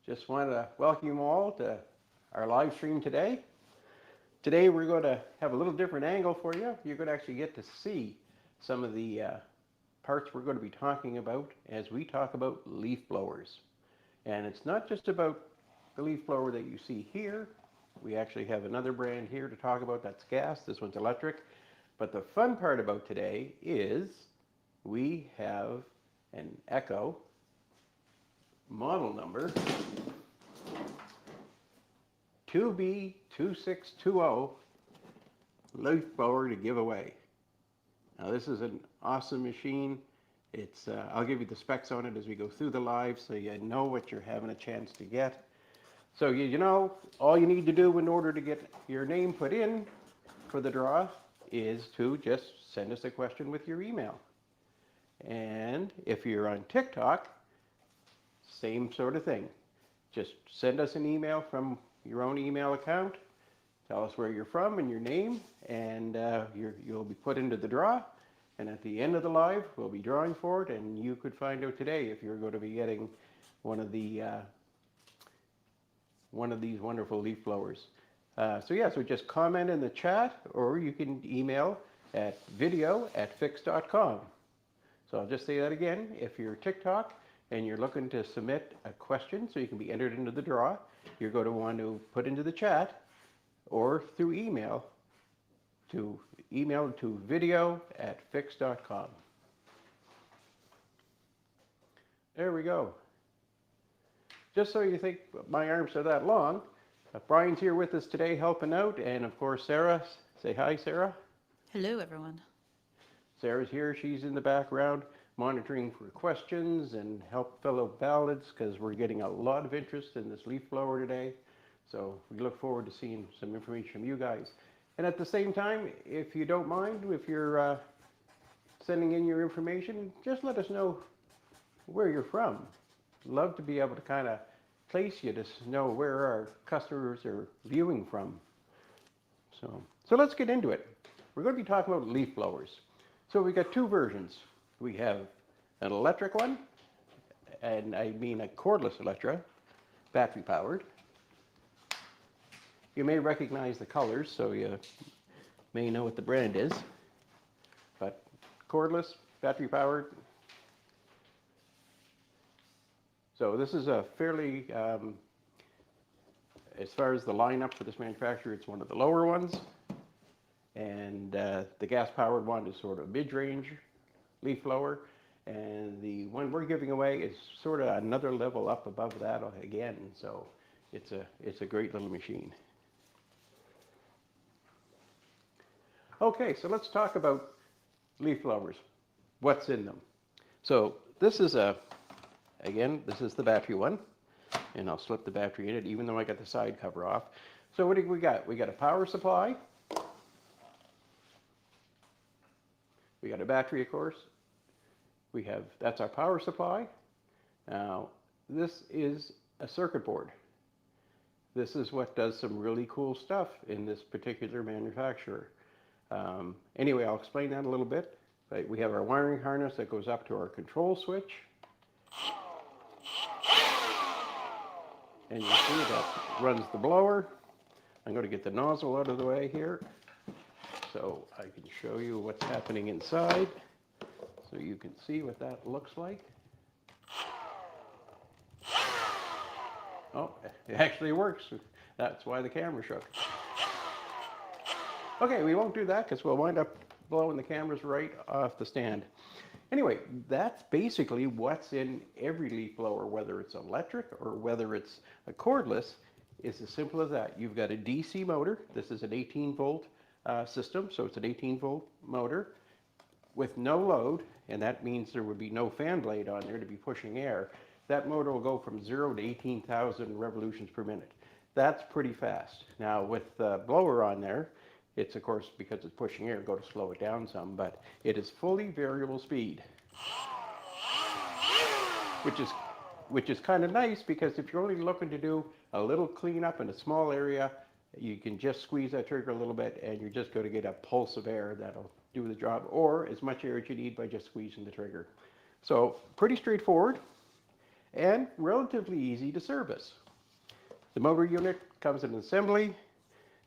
Just wanted to welcome you all to our live stream today. Today we're going to have a little different angle for you. You're going to actually get to see some of the parts we're going to be talking about as we talk about leaf blowers. And it's not just about the leaf blower that you see here. We actually have another brand here to talk about that's gas. This one's electric. But the fun part about today is we have an Echo model number 2B2620 leaf blower to give away. Now this is an awesome machine. It's I'll give you the specs on it as we go through the live so you know what you're having a chance to get. So you know, all you need to do in order to get your name put in for the draw is to just send us a question with your email. And if you're on TikTok, same sort of thing. Just send us an email from your own email account. Tell us where you're from and your name, and you'll be put into the draw. And at the end of the live, we'll be drawing for it, and you could find out today if you're going to be getting one of these wonderful leaf blowers. So just comment in the chat, or you can email at video@fix.com. So I'll just say that again. If you're TikTok and you're looking to submit a question so you can be entered into the draw, you're going to want to put into the chat or through email to video@fix.com. There we go. Just so you think my arms are that long, Brian's here with us today helping out, and of course Sarah. Say hi, Sarah. Hello, everyone. Sarah's here. She's in the background monitoring for questions and help fellow ballads because we're getting a lot of interest in this leaf blower today. So we look forward to seeing some information from you guys. And at the same time, if you don't mind, if you're sending in your information, just let us know where you're from. Love to be able to kind of place you to know where our customers are viewing from. So let's get into it. We're going to be talking about leaf blowers. So we got two versions. We have an electric one, and I mean a cordless electric, battery powered. You may recognize the colors, so you may know what the brand is. But cordless, battery powered. So this is a fairly, as far as the lineup for this manufacturer, it's one of the lower ones. And the gas-powered one is sort of mid-range leaf blower. And the one we're giving away is sort of another level up above that again. So it's a great little machine. Okay, so let's talk about leaf blowers. What's in them? So this is this is the battery one. And I'll slip the battery in it, even though I got the side cover off. So what do we got? We got a power supply. We got a battery, of course. That's our power supply. Now, this is a circuit board. This is what does some really cool stuff in this particular manufacturer. Anyway, I'll explain that a little bit. But we have our wiring harness that goes up to our control switch. And you see that runs the blower. I'm going to get the nozzle out of the way here so I can show you what's happening inside so you can see what that looks like. Oh, it actually works. That's why the camera shook. Okay, we won't do that because we'll wind up blowing the cameras right off the stand. Anyway, that's basically what's in every leaf blower, whether it's electric or whether it's a cordless. It's as simple as that. You've got a DC motor. This is an 18-volt system, so it's an 18-volt motor with no load, and that means there would be no fan blade on there to be pushing air. That motor will go from 0 to 18,000 revolutions per minute. That's pretty fast. Now, with the blower on there, it's, of course, because it's pushing air, go to slow it down some, but it is fully variable speed, which is kind of nice because if you're only looking to do a little cleanup in a small area, you can just squeeze that trigger a little bit and you're just going to get a pulse of air that'll do the job, or as much air as you need by just squeezing the trigger. So pretty straightforward. and relatively easy to service. The motor unit comes in assembly.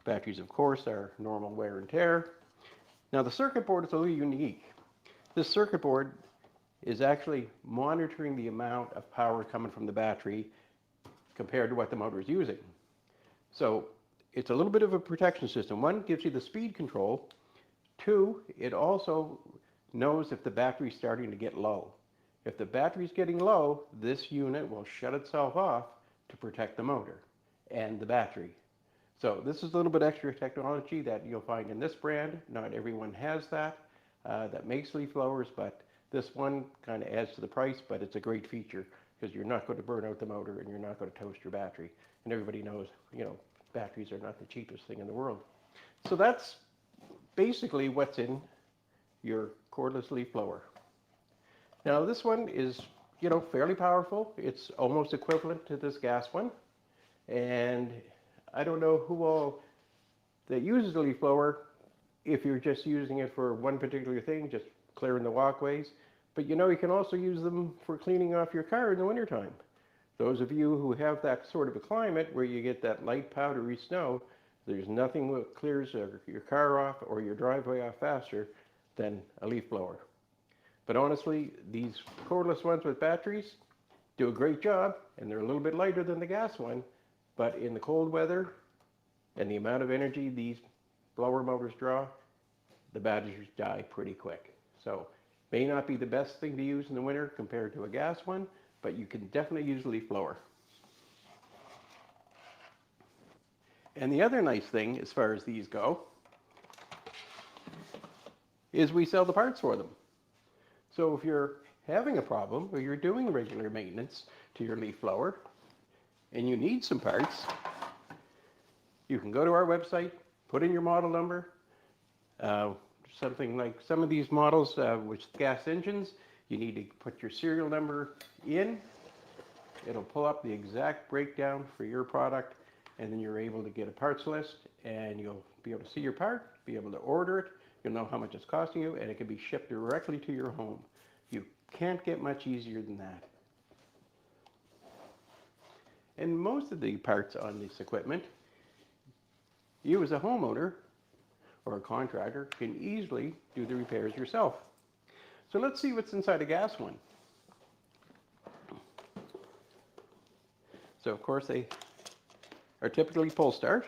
Batteries, of course, are normal wear and tear. Now the circuit board is a little unique. This circuit board is actually monitoring the amount of power coming from the battery compared to what the motor is using. So it's a little bit of a protection system. One, gives you the speed control. Two, it also knows if the battery's starting to get low. If the battery's getting low, this unit will shut itself off to protect the motor and the battery. So this is a little bit extra technology that you'll find in this brand. Not everyone has that makes leaf blowers, but this one kind of adds to the price, but it's a great feature because you're not going to burn out the motor and you're not going to toast your battery. And everybody knows, batteries are not the cheapest thing in the world. So that's basically what's in your cordless leaf blower. Now this one is, fairly powerful. It's almost equivalent to this gas one. And I don't know who all that uses a leaf blower, if you're just using it for one particular thing, just clearing the walkways. But you can also use them for cleaning off your car in the wintertime. Those of you who have that sort of a climate where you get that light powdery snow, there's nothing that clears your car off or your driveway off faster than a leaf blower. But honestly, these cordless ones with batteries do a great job, and they're a little bit lighter than the gas one. But in the cold weather and the amount of energy these blower motors draw, the batteries die pretty quick. So may not be the best thing to use in the winter compared to a gas one, but you can definitely use a leaf blower. And the other nice thing as far as these go is we sell the parts for them. So if you're having a problem or you're doing regular maintenance to your leaf blower and you need some parts, you can go to our website, put in your model number. Something like some of these models with gas engines, you need to put your serial number in. It'll pull up the exact breakdown for your product, and then you're able to get a parts list, and you'll be able to see your part, be able to order it. You'll know how much it's costing you, and it can be shipped directly to your home. You can't get much easier than that. And most of the parts on this equipment, you as a homeowner or a contractor can easily do the repairs yourself. So let's see what's inside a gas one. So of course they are typically pull start.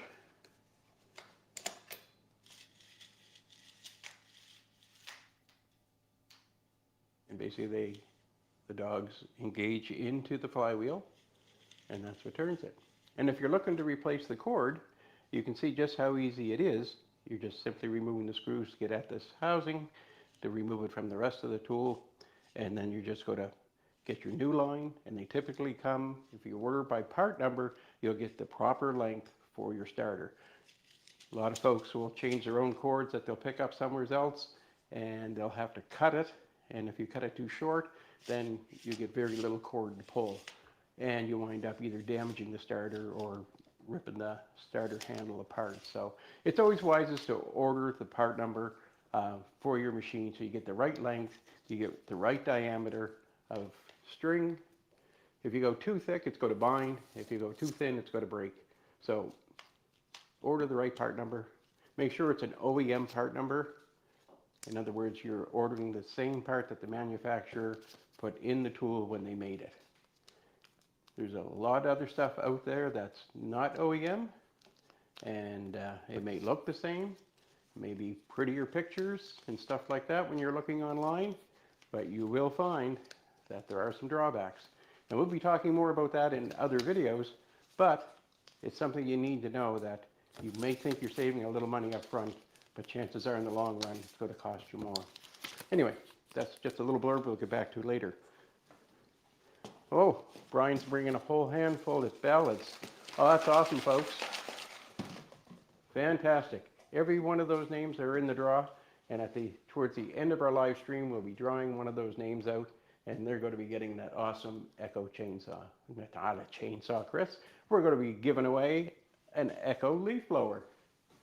And basically the dogs engage into the flywheel, and that's what turns it. And if you're looking to replace the cord, you can see just how easy it is. You're just simply removing the screws to get at this housing, to remove it from the rest of the tool, and then you're just going to get your new line, and they typically come, if you order by part number, you'll get the proper length for your starter. A lot of folks will change their own cords that they'll pick up somewhere else, and they'll have to cut it, and if you cut it too short, then you get very little cord to pull, and you wind up either damaging the starter or ripping the starter handle apart. So it's always wisest to order the part number for your machine so you get the right length, you get the right diameter of string. If you go too thick, it's going to bind. If you go too thin, it's going to break. So order the right part number. Make sure it's an OEM part number. In other words, you're ordering the same part that the manufacturer put in the tool when they made it. There's a lot of other stuff out there that's not OEM, and it may look the same, maybe prettier pictures and stuff like that when you're looking online, but you will find that there are some drawbacks. And we'll be talking more about that in other videos, but it's something you need to know, that you may think you're saving a little money up front, but chances are in the long run it's going to cost you more. Anyway, that's just a little blurb we'll get back to later. Oh, Brian's bringing a whole handful of ballads. Oh, that's awesome, folks. Fantastic. Every one of those names are in the draw, and towards the end of our live stream, we'll be drawing one of those names out, and they're going to be getting that awesome Echo chainsaw. Not a chainsaw, Chris. We're going to be giving away an Echo leaf blower,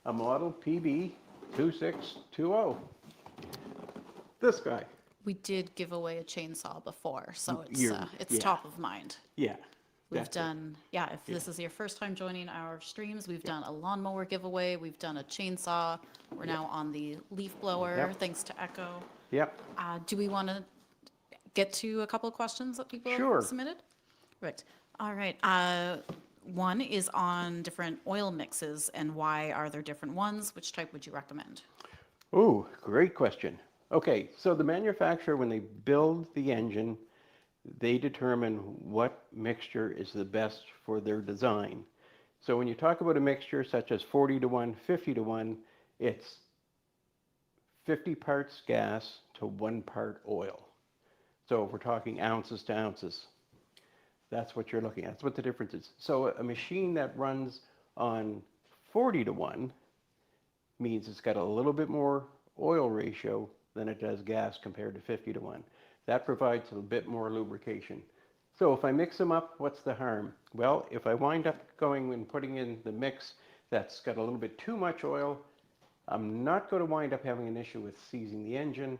a model PB2620. This guy. We did give away a chainsaw before, so You're, it's yeah, top of mind. yeah, We've that's it. done, yeah, if Yeah, this is your first time joining our streams, we've yeah, done a lawnmower giveaway, we've done a chainsaw, we're yeah, now on the leaf blower, yep, thanks to Echo. yep. Do we want to get to a couple of questions that people have Sure. submitted? Right. All right. One is on different oil mixes and why are there different ones? Which type would you recommend? Oh, great question. Okay, so the manufacturer, when they build the engine, they determine what mixture is the best for their design. So when you talk about a mixture such as 40 to 1, 50 to 1, it's 50 parts gas to 1 part oil. So if we're talking ounces to ounces, that's what you're looking at. That's what the difference is. So a machine that runs on 40 to 1 means it's got a little bit more oil ratio than it does gas compared to 50 to 1. That provides a bit more lubrication. So if I mix them up, what's the harm? Well, if I wind up going and putting in the mix that's got a little bit too much oil, I'm not going to wind up having an issue with seizing the engine,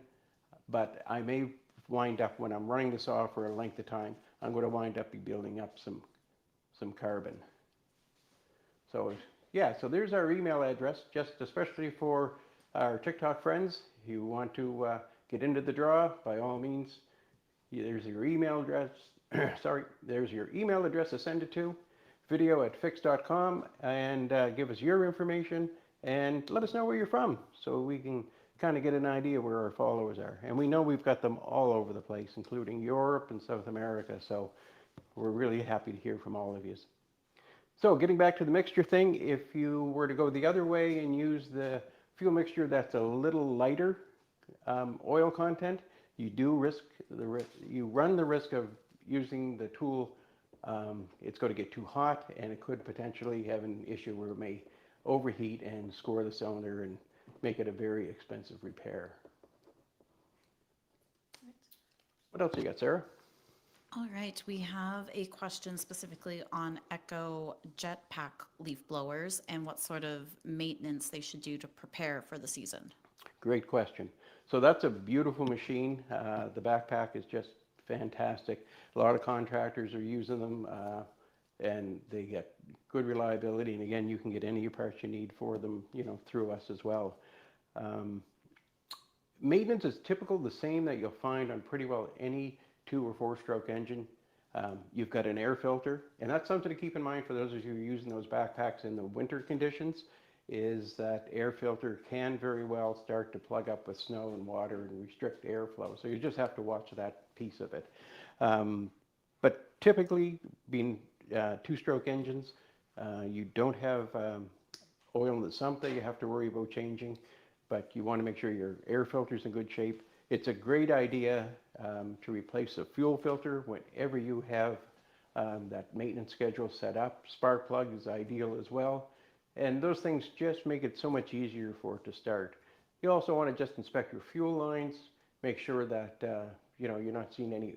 but I may wind up, when I'm running this off for a length of time, I'm going to wind up building up some carbon. So yeah, so there's our email address, just especially for our TikTok friends. If you want to get into the draw, by all means, there's your email address. Sorry, there's your email address to send it to, video@fix.com, and give us your information and let us know where you're from so we can kind of get an idea where our followers are. And we know we've got them all over the place, including Europe and South America. So we're really happy to hear from all of you. So getting back to the mixture thing, if you were to go the other way and use the fuel mixture that's a little lighter oil content, you do risk you run the risk of using the tool. It's going to get too hot, and it could potentially have an issue where it may overheat and score the cylinder and make it a very expensive repair. What else you got, Sarah? All right, we have a question specifically on Echo Jetpack leaf blowers and what sort of maintenance they should do to prepare for the season. Great question. So that's a beautiful machine. The backpack is just fantastic. A lot of contractors are using them, and they get good reliability. And again, you can get any parts you need for them, through us as well. Maintenance is typical, the same that you'll find on pretty well any 2 or 4-stroke engine. You've got an air filter, and that's something to keep in mind for those of you using those backpacks in the winter conditions, is that air filter can very well start to plug up with snow and water and restrict airflow. So you just have to watch that piece of it. But typically, being 2-stroke engines, you don't have oil in the sump that you have to worry about changing, but you want to make sure your air filter is in good shape. It's a great idea to replace a fuel filter whenever you have that maintenance schedule set up. Spark plug is ideal as well. And those things just make it so much easier for it to start. You also want to just inspect your fuel lines, make sure that you're not seeing any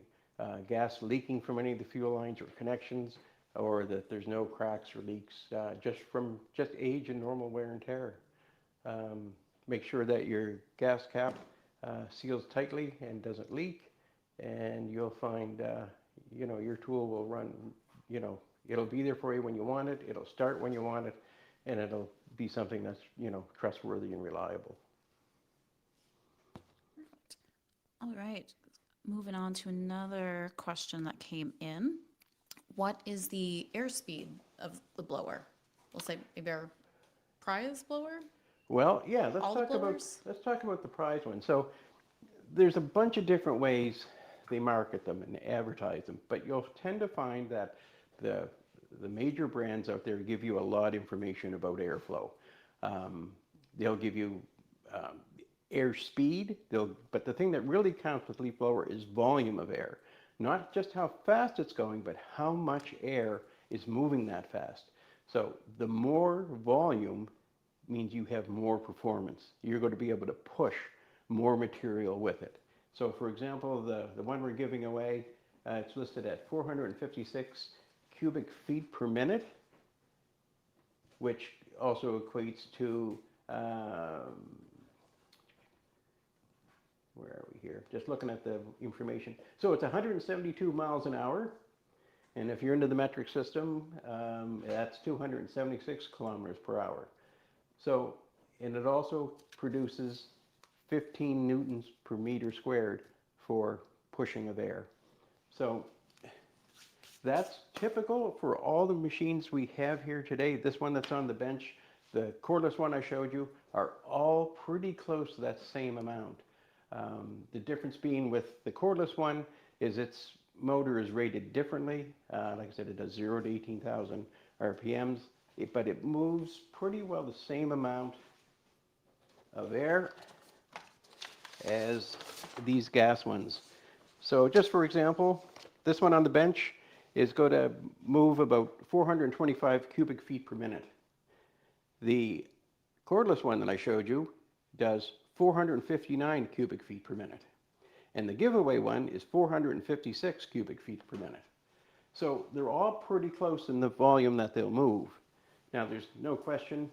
gas leaking from any of the fuel lines or connections, or that there's no cracks or leaks just from age and normal wear and tear. Make sure that your gas cap seals tightly and doesn't leak, and you'll find your tool will run. It'll be there for you when you want it. It'll start when you want it, and it'll be something that's trustworthy and reliable. All right, moving on to another question that came in. What is the airspeed of the blower? We'll say maybe our prize blower? Well, yeah, All the blowers? let's talk about the prize one. So there's a bunch of different ways they market them and advertise them, but you'll tend to find that the major brands out there give you a lot of information about airflow. They'll give you air speed, but the thing that really counts with leaf blower is volume of air. Not just how fast it's going, but how much air is moving that fast. So the more volume means you have more performance. You're going to be able to push more material with it. So for example, the one we're giving away, it's listed at 456 cubic feet per minute, which also equates to where are we here? Just looking at the information. So it's 172 miles an hour. And if you're into the metric system, that's 276 kilometers per hour. So, and it also produces 15 newtons per meter squared for pushing of air. So that's typical for all the machines we have here today. This one that's on the bench, the cordless one I showed you, are all pretty close to that same amount. The difference being with the cordless one is its motor is rated differently. Like I said, it does 0 to 18,000 RPMs, but it moves pretty well the same amount of air as these gas ones. So just for example, this one on the bench is going to move about 425 cubic feet per minute. The cordless one that I showed you does 459 cubic feet per minute. And the giveaway one is 456 cubic feet per minute. So they're all pretty close in the volume that they'll move. Now there's no question,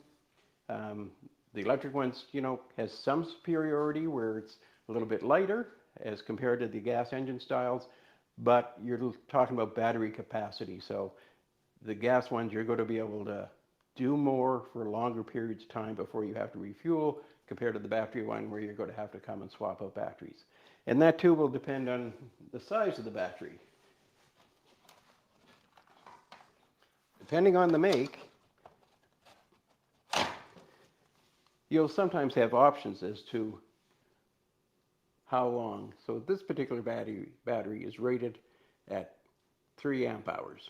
the electric ones, you know, has some superiority where it's a little bit lighter as compared to the gas engine styles, but you're talking about battery capacity. So the gas ones, you're going to be able to do more for longer periods of time before you have to refuel, compared to the battery one where you're going to have to come and swap out batteries. And that too will depend on the size of the battery. Depending on the make, you'll sometimes have options as to how long. So this particular battery is rated at 3 amp hours.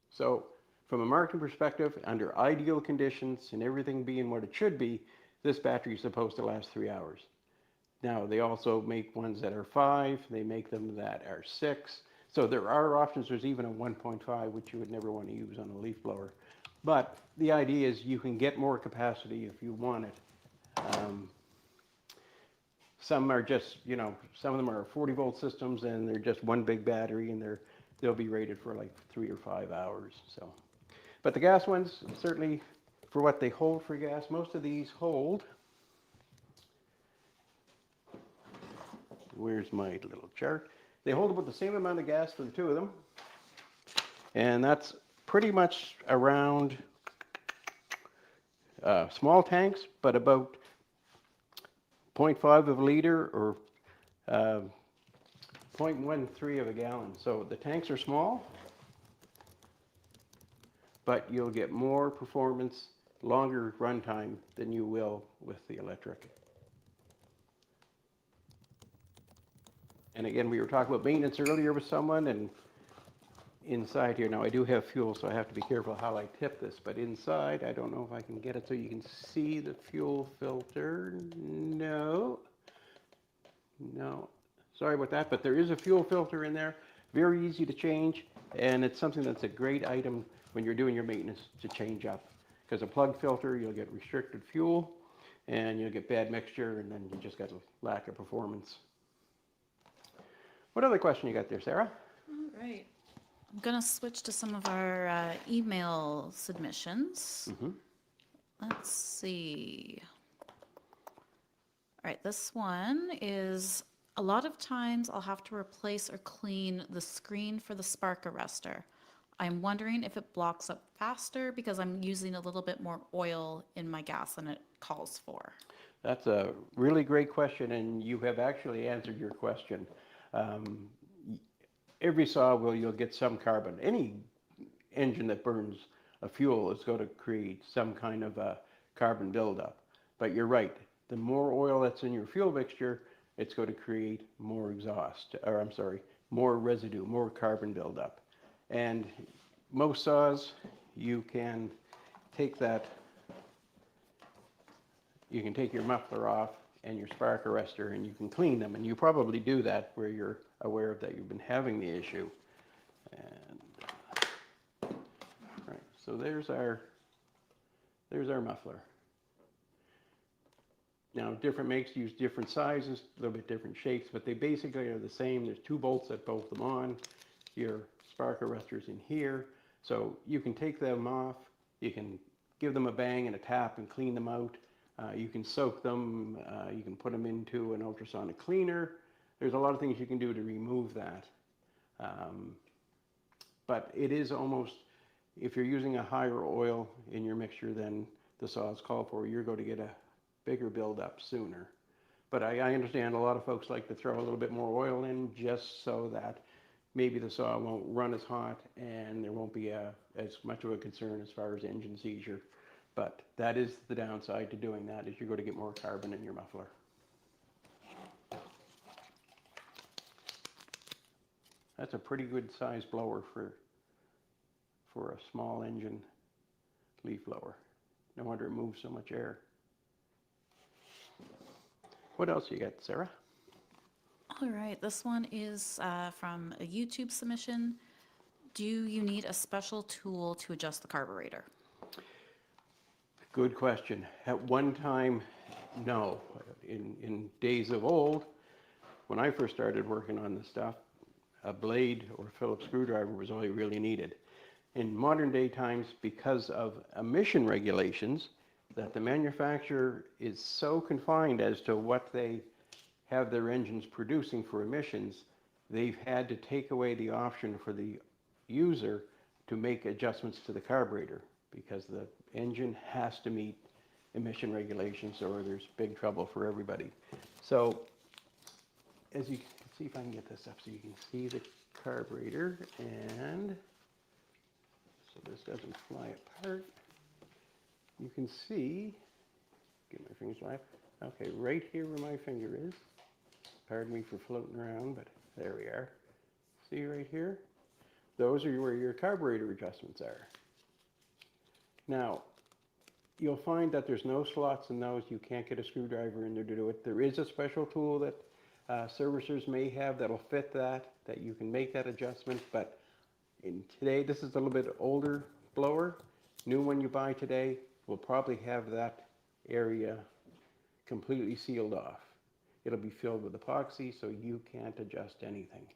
So from a marketing perspective, under ideal conditions and everything being what it should be, this battery is supposed to last 3 hours. Now, they also make ones that are 5, they make them that are 6. So there are options. There's even a 1.5, which you would never want to use on a leaf blower. But the idea is you can get more capacity if you want it. Some are just, you know, some of them are 40-volt systems, and they're just one big battery, and they'll be rated for like 3 or 5 hours. So, but the gas ones, certainly for what they hold for gas, most of these hold. Where's my little chart? They hold about the same amount of gas for the two of them. And that's pretty much around small tanks, but about 0.5 of a liter or 0.13 of a gallon. So the tanks are small, but you'll get more performance, longer runtime than you will with the electric. And again, we were talking about maintenance earlier with someone, and inside here, now I do have fuel, so I have to be careful how I tip this, but inside, I don't know if I can get it so you can see the fuel filter. No, sorry about that, but there is a fuel filter in there, very easy to change, and it's something that's a great item when you're doing your maintenance to change up. Because a plug filter, you'll get restricted fuel, and you'll get bad mixture, and then you just got a lack of performance. What other question you got there, Sarah? All right. I'm going to switch to some of our email submissions. Let's see. All right, this one is, a lot of times I'll have to replace or clean the screen for the spark arrestor. I'm wondering if it blocks up faster because I'm using a little bit more oil in my gas than it calls for. That's a really great question, and you have actually answered your question. Every saw wheel, you'll get some carbon. Any engine that burns a fuel is going to create some kind of a carbon buildup. But you're right, the more oil that's in your fuel mixture, it's going to create more more residue, more carbon buildup. And most saws, you can take your muffler off and your spark arrestor, and you can clean them, and you probably do that where you're aware of that you've been having the issue. And right, so there's our muffler. Now, different makes use different sizes, a little bit different shapes, but they basically are the same. There's 2 bolts that bolt them on. Your spark arrestor's in here, so you can take them off. You can give them a bang and a tap and clean them out. You can soak them, you can put them into an ultrasonic cleaner. There's a lot of things you can do to remove that. But it is almost, if you're using a higher oil in your mixture than the saw is called for, you're going to get a bigger buildup sooner. But I understand a lot of folks like to throw a little bit more oil in just so that maybe the saw won't run as hot and there won't be as much of a concern as far as engine seizure. But that is the downside to doing that, is you're going to get more carbon in your muffler. That's a pretty good size blower for a small engine leaf blower. No wonder it moves so much air. What else you got, Sarah? All right, this one is from a YouTube submission. Do you need a special tool to adjust the carburetor? Good question. At one time, no. In days of old, when I first started working on this stuff, a blade or Phillips screwdriver was all you really needed. In modern day times, because of emission regulations, that the manufacturer is so confined as to what they have their engines producing for emissions, they've had to take away the option for the user to make adjustments to the carburetor, because the engine has to meet emission regulations or there's big trouble for everybody. So as you can see, if I can get this up so you can see the carburetor, and so this doesn't fly apart. You can see, get my fingers live. Okay, right here where my finger is. Pardon me for floating around, but there we are. See right here? Those are where your carburetor adjustments are. Now, you'll find that there's no slots in those. You can't get a screwdriver in there to do it. There is a special tool that servicers may have that'll fit that you can make that adjustment, but in today, this is a little bit older blower. New one you buy today will probably have that area completely sealed off. It'll be filled with epoxy, so you can't adjust anything.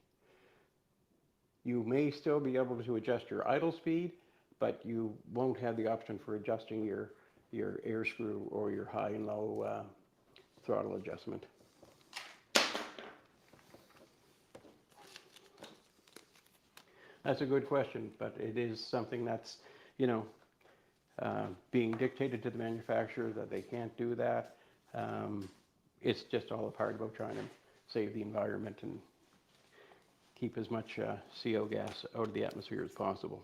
You may still be able to adjust your idle speed, but you won't have the option for adjusting your air screw or your high and low throttle adjustment. That's a good question, but it is something that's, being dictated to the manufacturer that they can't do that. It's just all a part about trying to save the environment and keep as much CO gas out of the atmosphere as possible.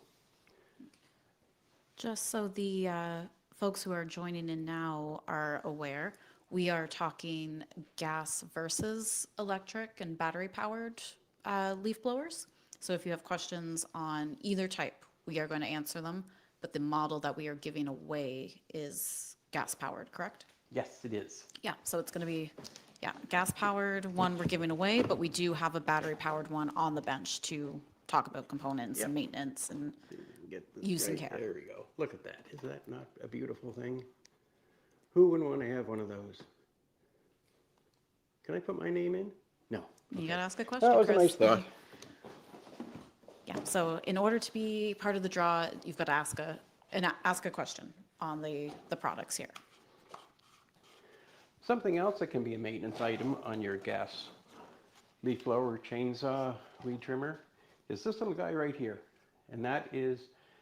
Just so the folks who are joining in now are aware, we are talking gas versus electric and battery-powered leaf blowers. So if you have questions on either type, we are going to answer them, but the model that we are giving away is gas-powered, correct? Yes, it is. Yeah, so it's going to be, gas-powered one we're giving away, but we do have a battery-powered one on the bench to talk about components and maintenance and Get this use and right. care. There we go. Look at that. Is that not a beautiful thing? Who wouldn't want to have one of those? Can I put my name in? No. You Okay. got to ask a question, That was Chris. a nice thought. Yeah, so in order to be part of the draw, you've got to ask a question on the products here. Something else that can be a maintenance item on your gas leaf blower chainsaw weed trimmer is this little guy right here. And that is,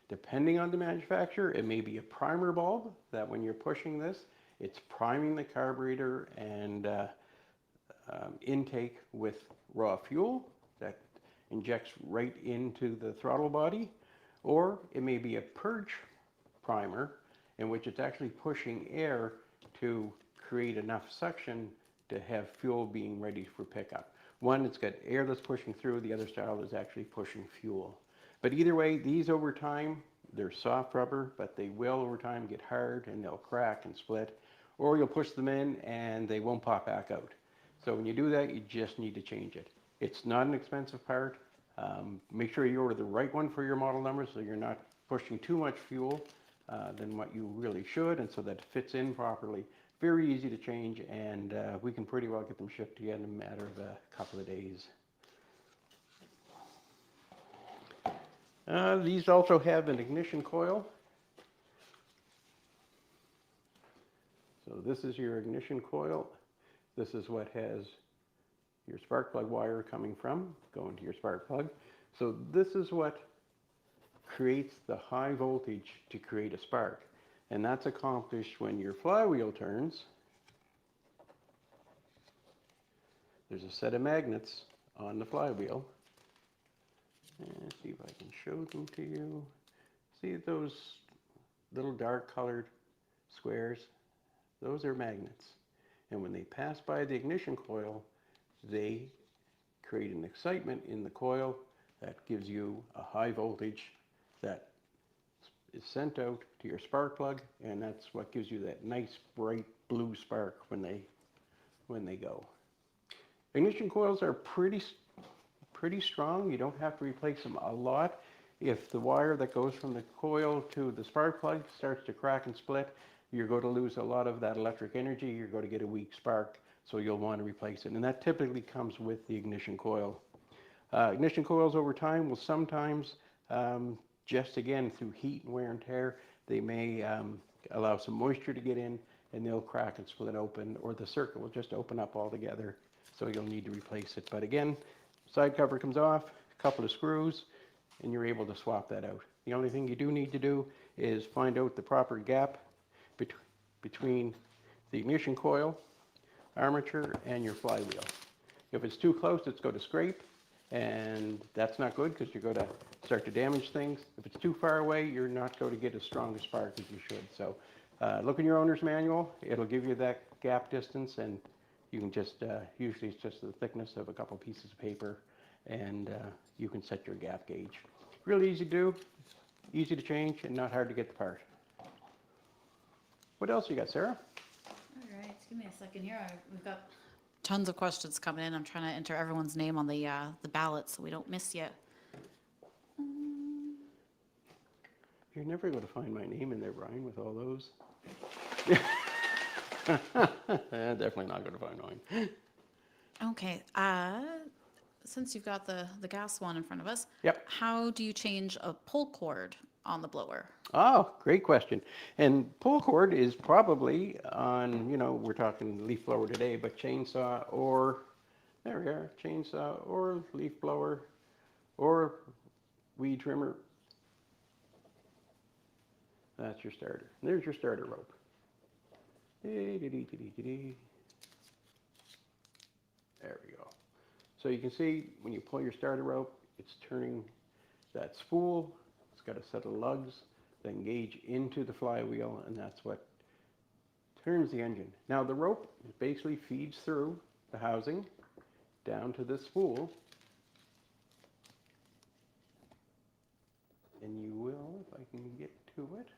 depending on the manufacturer, it may be a primer bulb that when you're pushing this, it's priming the carburetor and intake with raw fuel that injects right into the throttle body, or it may be a purge primer in which it's actually pushing air to create enough suction to have fuel being ready for pickup. One, it's got air that's pushing through, the other style is actually pushing fuel. But either way, these over time, they're soft rubber, but they will over time get hard and they'll crack and split, or you'll push them in and they won't pop back out. So when you do that, you just need to change it. It's not an expensive part. Make sure you order the right one for your model number so you're not pushing too much fuel than what you really should, and so that it fits in properly. Very easy to change, and we can pretty well get them shipped to you in a matter of a couple of days. These also have an ignition coil. So this is your ignition coil. This is what has your spark plug wire coming from, going to your spark plug. So this is what creates the high voltage to create a spark. And that's accomplished when your flywheel turns. There's a set of magnets on the flywheel. And see if I can show them to you. See those little dark colored squares? Those are magnets. And when they pass by the ignition coil, they create an excitement in the coil that gives you a high voltage that is sent out to your spark plug, and that's what gives you that nice bright blue spark when they go. Ignition coils are pretty strong. You don't have to replace them a lot. If the wire that goes from the coil to the spark plug starts to crack and split, you're going to lose a lot of that electric energy. You're going to get a weak spark, so you'll want to replace it. And that typically comes with the ignition coil. Ignition coils over time will sometimes, just again through heat and wear and tear, they may allow some moisture to get in, and they'll crack and split open, or the circuit will just open up altogether, so you'll need to replace it. But again, side cover comes off, a couple of screws, and you're able to swap that out. The only thing you do need to do is find out the proper gap between the ignition coil, armature, and your flywheel. If it's too close, it's going to scrape, and that's not good because you're going to start to damage things. If it's too far away, you're not going to get as strong a spark as you should. So look in your owner's manual. It'll give you that gap distance, and you can just, usually it's just the thickness of a couple pieces of paper, and you can set your gap gauge. Really easy to do, easy to change, and not hard to get the part. What else you got, Sarah? All right, give me a second here. We've got tons of questions coming in. I'm trying to enter everyone's name on the ballot so we don't miss you. You're never going to find my name in there, Brian, with all those. Definitely not going to find mine. Okay, since you've got the gas one in front of us, Yep. how do you change a pull cord on the blower? Oh, great question. And pull cord is probably on, we're talking leaf blower today, but chainsaw or, there we are, chainsaw or leaf blower or weed trimmer. That's your starter. There's your starter rope. There we go. So you can see when you pull your starter rope, it's turning that spool. It's got a set of lugs that engage into the flywheel, and that's what turns the engine. Now the rope basically feeds through the housing down to this spool. And you will, if I can get to it,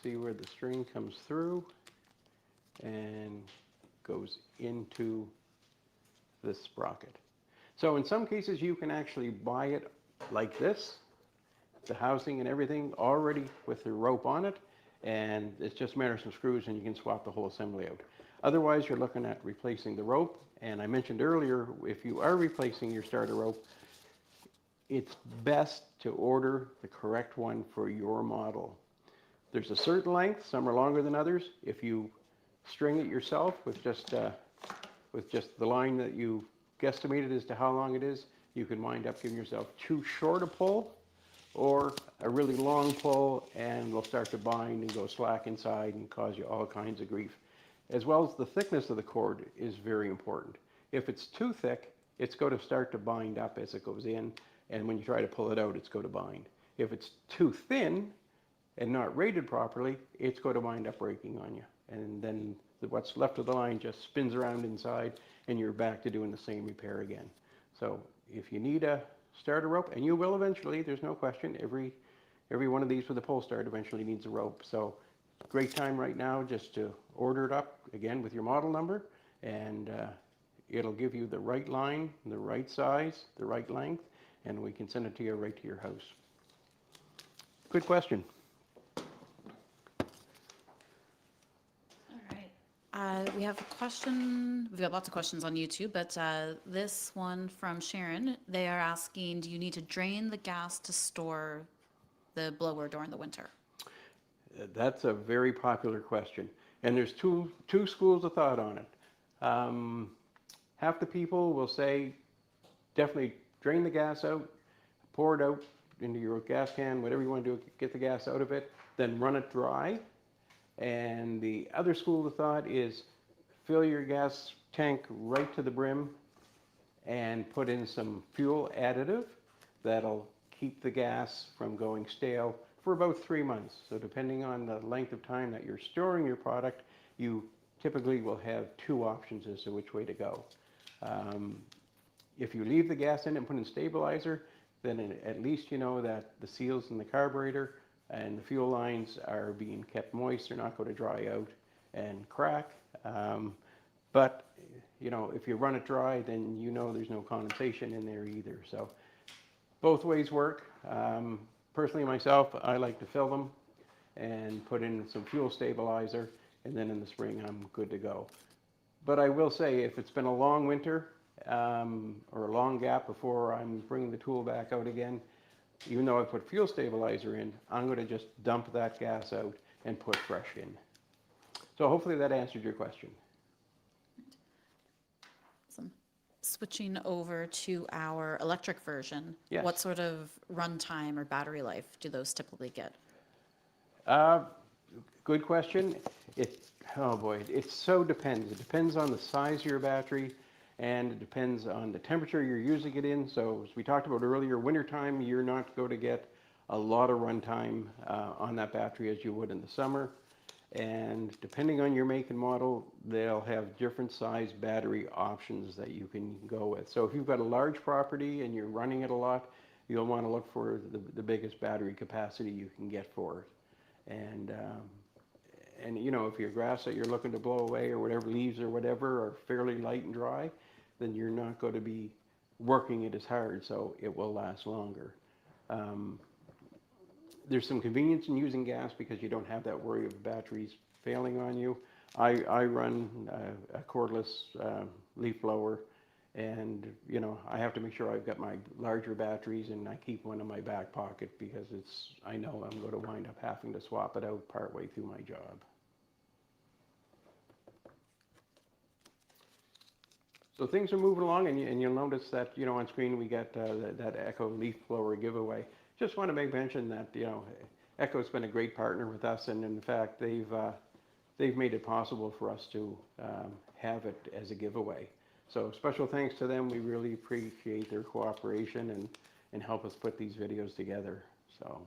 see where the string comes through and goes into this sprocket. So in some cases you can actually buy it like this, the housing and everything already with the rope on it, and it's just a matter of some screws and you can swap the whole assembly out. Otherwise you're looking at replacing the rope, and I mentioned earlier, if you are replacing your starter rope, it's best to order the correct one for your model. There's a certain length, some are longer than others. If you string it yourself with just the line that you guesstimated as to how long it is, you can wind up giving yourself too short a pull or a really long pull, and will start to bind and go slack inside and cause you all kinds of grief. As well as the thickness of the cord is very important. If it's too thick, it's going to start to bind up as it goes in, and when you try to pull it out, it's going to bind. If it's too thin and not rated properly, it's going to wind up breaking on you. And then what's left of the line just spins around inside, and you're back to doing the same repair again. So if you need a starter rope, and you will eventually, there's no question, every one of these with a pull start eventually needs a rope. So great time right now just to order it up, again, with your model number, and it'll give you the right line, the right size, the right length, and we can send it to you right to your house. Good question. We have a question. We've got lots of questions on YouTube, but this one from Sharon, they are asking, do you need to drain the gas to store the blower during the winter? That's a very popular question, and there's two schools of thought on it. Um, Half the people will say definitely drain the gas out, pour it out into your gas can, whatever you want to do, get the gas out of it, then run it dry. And the other school of thought is fill your gas tank right to the brim and put in some fuel additive that'll keep the gas from going stale for about 3 months. So depending on the length of time that you're storing your product, you typically will have two options as to which way to go. Um, if you leave the gas in and put in stabilizer, then at least you know that the seals in the carburetor and the fuel lines are being kept moist. They're not going to dry out and crack. But you know, if you run it dry, then you know there's no condensation in there either. So both ways work. Personally, myself, I like to fill them and put in some fuel stabilizer, and then in the spring I'm good to go. But I will say, if it's been a long winter or a long gap before I'm bringing the tool back out again, even though I put fuel stabilizer in, I'm going to just dump that gas out and put fresh in. So hopefully that answered your question. Awesome. Switching over to our electric version, Yes. what sort of runtime or battery life do those typically get? Good question. Oh boy, it so depends. It depends on the size of your battery, and it depends on the temperature you're using it in. So as we talked about earlier, wintertime, you're not going to get a lot of runtime on that battery as you would in the summer. And depending on your make and model, they'll have different size battery options that you can go with. So if you've got a large property and you're running it a lot, you'll want to look for the biggest battery capacity you can get for it. And you know, if your grass that you're looking to blow away or whatever, leaves or whatever, are fairly light and dry, then you're not going to be working it as hard, so it will last longer. There's some convenience in using gas because you don't have that worry of batteries failing on you. I run a cordless leaf blower, and you know, I have to make sure I've got my larger batteries, and I keep one in my back pocket because I know I'm going to wind up having to swap it out partway through my job. So things are moving along, and you'll notice that, you know, on screen we got that Echo leaf blower giveaway. Just want to make mention that, you know, Echo's been a great partner with us, and in fact they've made it possible for us to have it as a giveaway. So special thanks to them. We really appreciate their cooperation and help us put these videos together. So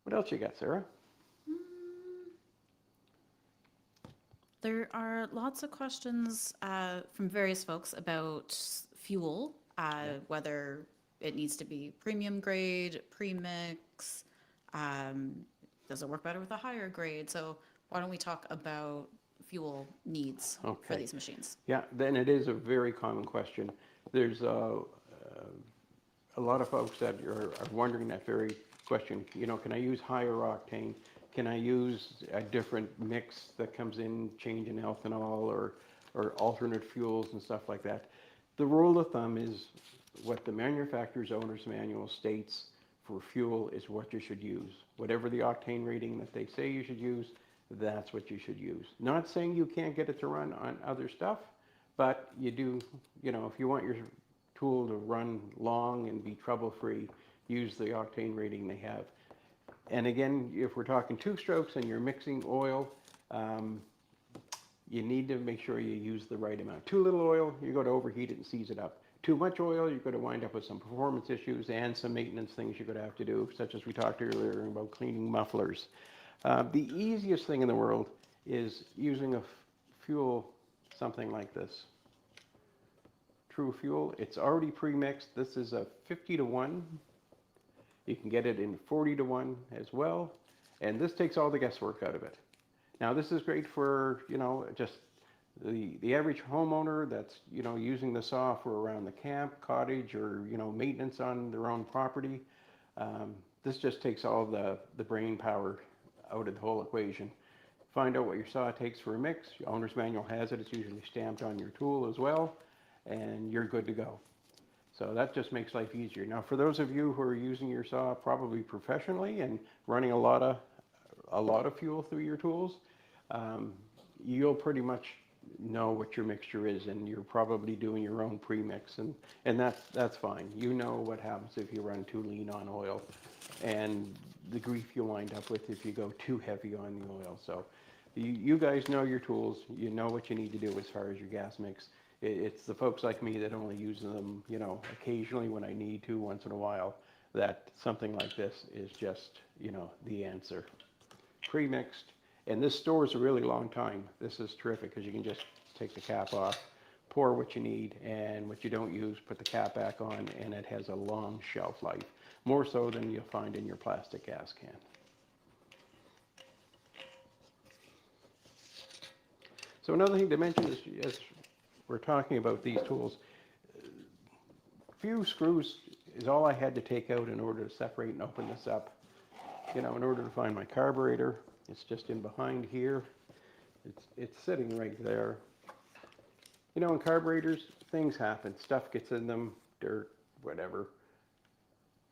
what else you got, Sarah? There are lots of questions from various folks about fuel, whether it needs to be premium grade, premix, does it work better with a higher grade? So why don't we talk about fuel needs for these machines? Yeah, then it is a very common question. There's a lot of folks that are wondering that very question. You know, can I use higher octane? Can I use a different mix that comes in, change in ethanol or alternate fuels and stuff like that? The rule of thumb is what the manufacturer's owner's manual states for fuel is what you should use. Whatever the octane rating that they say you should use, that's what you should use. Not saying you can't get it to run on other stuff, but you do, you know, if you want your tool to run long and be trouble-free, use the octane rating they have. And again, if we're talking two strokes and you're mixing oil, you need to make sure you use the right amount. Too little oil, you're going to overheat it and seize it up. Too much oil, you're going to wind up with some performance issues and some maintenance things you're going to have to do, such as we talked earlier about cleaning mufflers. The easiest thing in the world is using a fuel, something like this. True Fuel, it's already pre-mixed. This is a 50-to-1. You can get it in 40-to-1 as well. And this takes all the guesswork out of it. Now this is great for, you know, just the average homeowner that's, you know, using the saw for around the camp, cottage, or, you know, maintenance on their own property. This just takes all the brain power out of the whole equation. Find out what your saw takes for a mix. Your owner's manual has it. It's usually stamped on your tool as well, and you're good to go. So that just makes life easier. Now, for those of you who are using your saw probably professionally and running a lot of a lot of fuel through your tools, you'll pretty much know what your mixture is, and you're probably doing your own premix, and that's fine. You know what happens if you run too lean on oil, and the grief you wind up with if you go too heavy on the oil. So you guys know your tools. You know what you need to do as far as your gas mix. It's the folks like me that only use them, you know, occasionally when I need to, once in a while, that something like this is just, you know, the answer. Pre-mixed, and this stores a really long time. This is terrific because you can just take the cap off, pour what you need, and what you don't use, put the cap back on, and it has a long shelf life, more so than you'll find in your plastic gas can. So another thing to mention is, as we're talking about these tools, few screws is all I had to take out in order to separate and open this up. You know, in order to find my carburetor, it's just in behind here. It's sitting right there. You know, in carburetors, things happen. Stuff gets in them, dirt, whatever.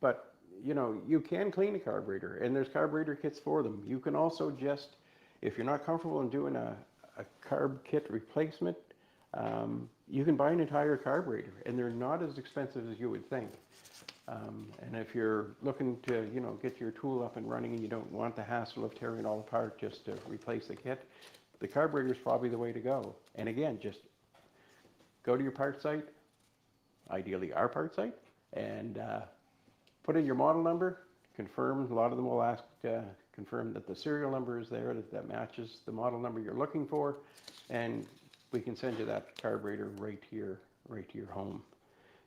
But, you know, you can clean a carburetor, and there's carburetor kits for them. You can also just, if you're not comfortable in doing a carb kit replacement, you can buy an entire carburetor, and they're not as expensive as you would think. And if you're looking to, you know, get your tool up and running and you don't want the hassle of tearing it all apart just to replace the kit, the carburetor is probably the way to go. And again, just go to your part site, ideally our part site, and put in your model number, confirm. A lot of them will ask, confirm that the serial number is there, that matches the model number you're looking for, and we can send you that carburetor right to your home.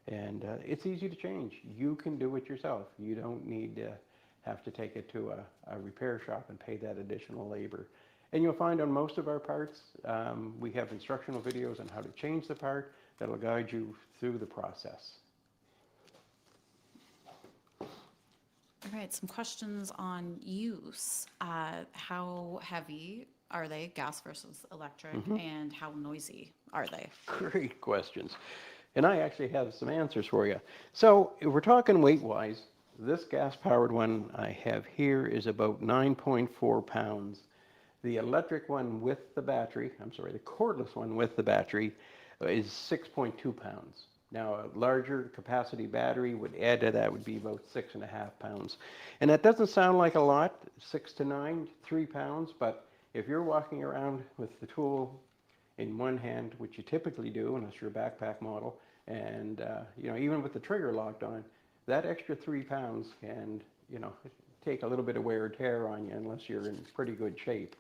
And it's easy to change. You can do it yourself. You don't need to have to take it to a repair shop and pay that additional labor. And you'll find on most of our parts, we have instructional videos on how to change the part that'll guide you through the process. All right, some questions on use. How heavy are they, gas versus electric, and how noisy are they? Great questions. And I actually have some answers for you. So if we're talking weight-wise, this gas-powered one I have here is about 9.4 pounds. The electric one with the battery, I'm sorry, the cordless one with the battery is 6.2 pounds. Now, a larger capacity battery would add to that would be about 6.5 pounds. And that doesn't sound like a lot, 6 to 9, 3 pounds, but if you're walking around with the tool in one hand, which you typically do unless you're a backpack model, and you know, even with the trigger locked on, that extra 3 pounds can, you know, take a little bit of wear and tear on you unless you're in pretty good shape.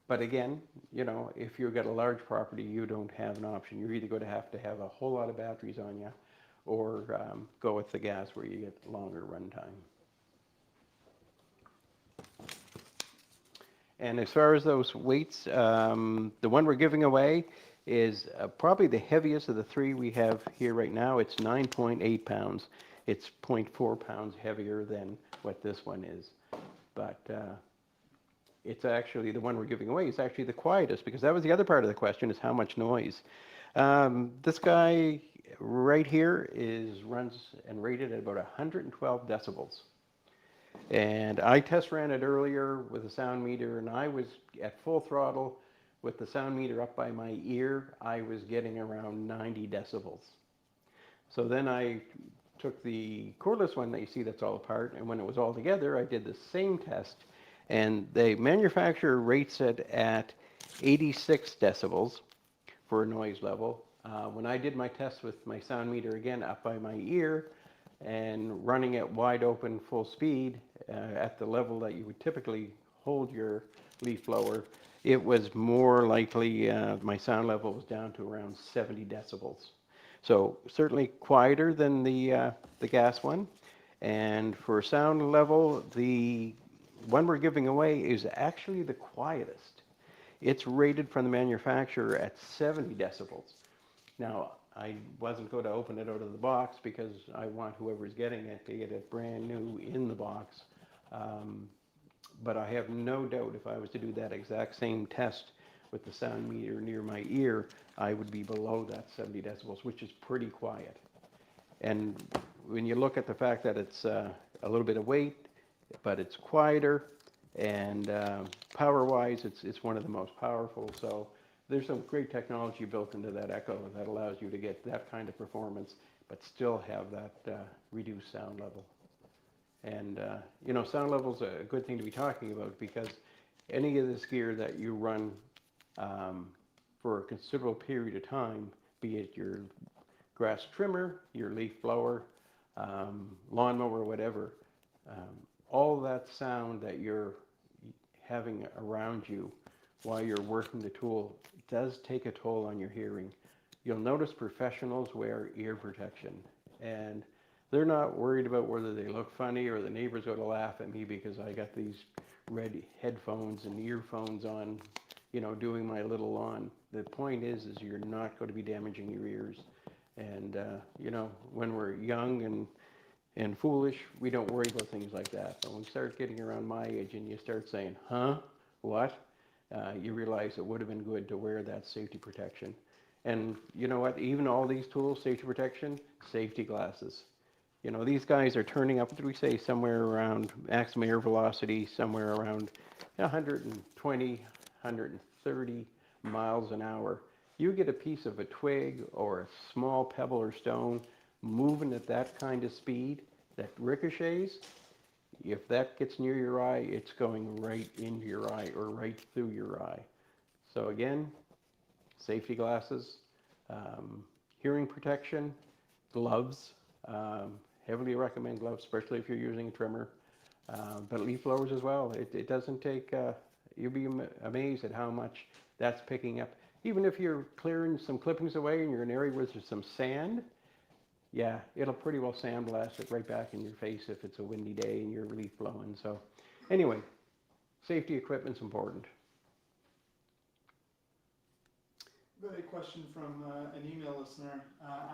But again, you know, if you've got a large property, you don't have an option. You're either going to have a whole lot of batteries on you, or go with the gas where you get longer run time. And as far as those weights, the one we're giving away is probably the heaviest of the three we have here right now. It's 9.8 pounds. It's 0.4 pounds heavier than what this one is. But it's actually, the one we're giving away is actually the quietest, because that was the other part of the question, is how much noise. This guy right here runs and rated at about 112 decibels. And I test ran it earlier with a sound meter, and I was at full throttle with the sound meter up by my ear. I was getting around 90 decibels. So then I took the cordless one that you see that's all apart, and when it was all together, I did the same test, and the manufacturer rates it at 86 decibels for a noise level. When I did my test with my sound meter again up by my ear and running at wide open full speed at the level that you would typically hold your leaf blower, it was more likely my sound level was down to around 70 decibels. So certainly quieter than the gas one. And for sound level, the one we're giving away is actually the quietest. It's rated from the manufacturer at 70 decibels. Now, I wasn't going to open it out of the box because I want whoever's getting it to get it brand new in the box. But I have no doubt if I was to do that exact same test with the sound meter near my ear, I would be below that 70 decibels, which is pretty quiet. And when you look at the fact that it's a little bit of weight, but it's quieter, And power-wise, it's one of the most powerful. So there's some great technology built into that Echo that allows you to get that kind of performance, but still have that reduced sound level. And you know, sound level is a good thing to be talking about, because any of this gear that you run for a considerable period of time, be it your grass trimmer, your leaf blower, lawnmower, whatever, all that sound that you're having around you while you're working the tool does take a toll on your hearing. You'll notice professionals wear ear protection, and they're not worried about whether they look funny or the neighbors going to laugh at me because I got these red headphones and earphones on, you know, doing my little lawn. The point is you're not going to be damaging your ears. And, you know, when we're young and foolish, we don't worry about things like that. But when we start getting around my age and you start saying, huh, what? You realize it would have been good to wear that safety protection. And you know what, even all these tools, safety protection, safety glasses. You know, these guys are turning up, what did we say, somewhere around maximum air velocity, somewhere around 120, 130 miles an hour. You get a piece of a twig or a small pebble or stone moving at that kind of speed that ricochets. If that gets near your eye, it's going right into your eye or right through your eye. So again, safety glasses, hearing protection, gloves. Heavily recommend gloves, especially if you're using a trimmer. But leaf blowers as well. It doesn't take, you'll be amazed at how much that's picking up. Even if you're clearing some clippings away and you're in an area where there's some sand, yeah, it'll pretty well sandblast it right back in your face if it's a windy day and you're leaf blowing. So anyway, safety equipment's important. Got a question from an email listener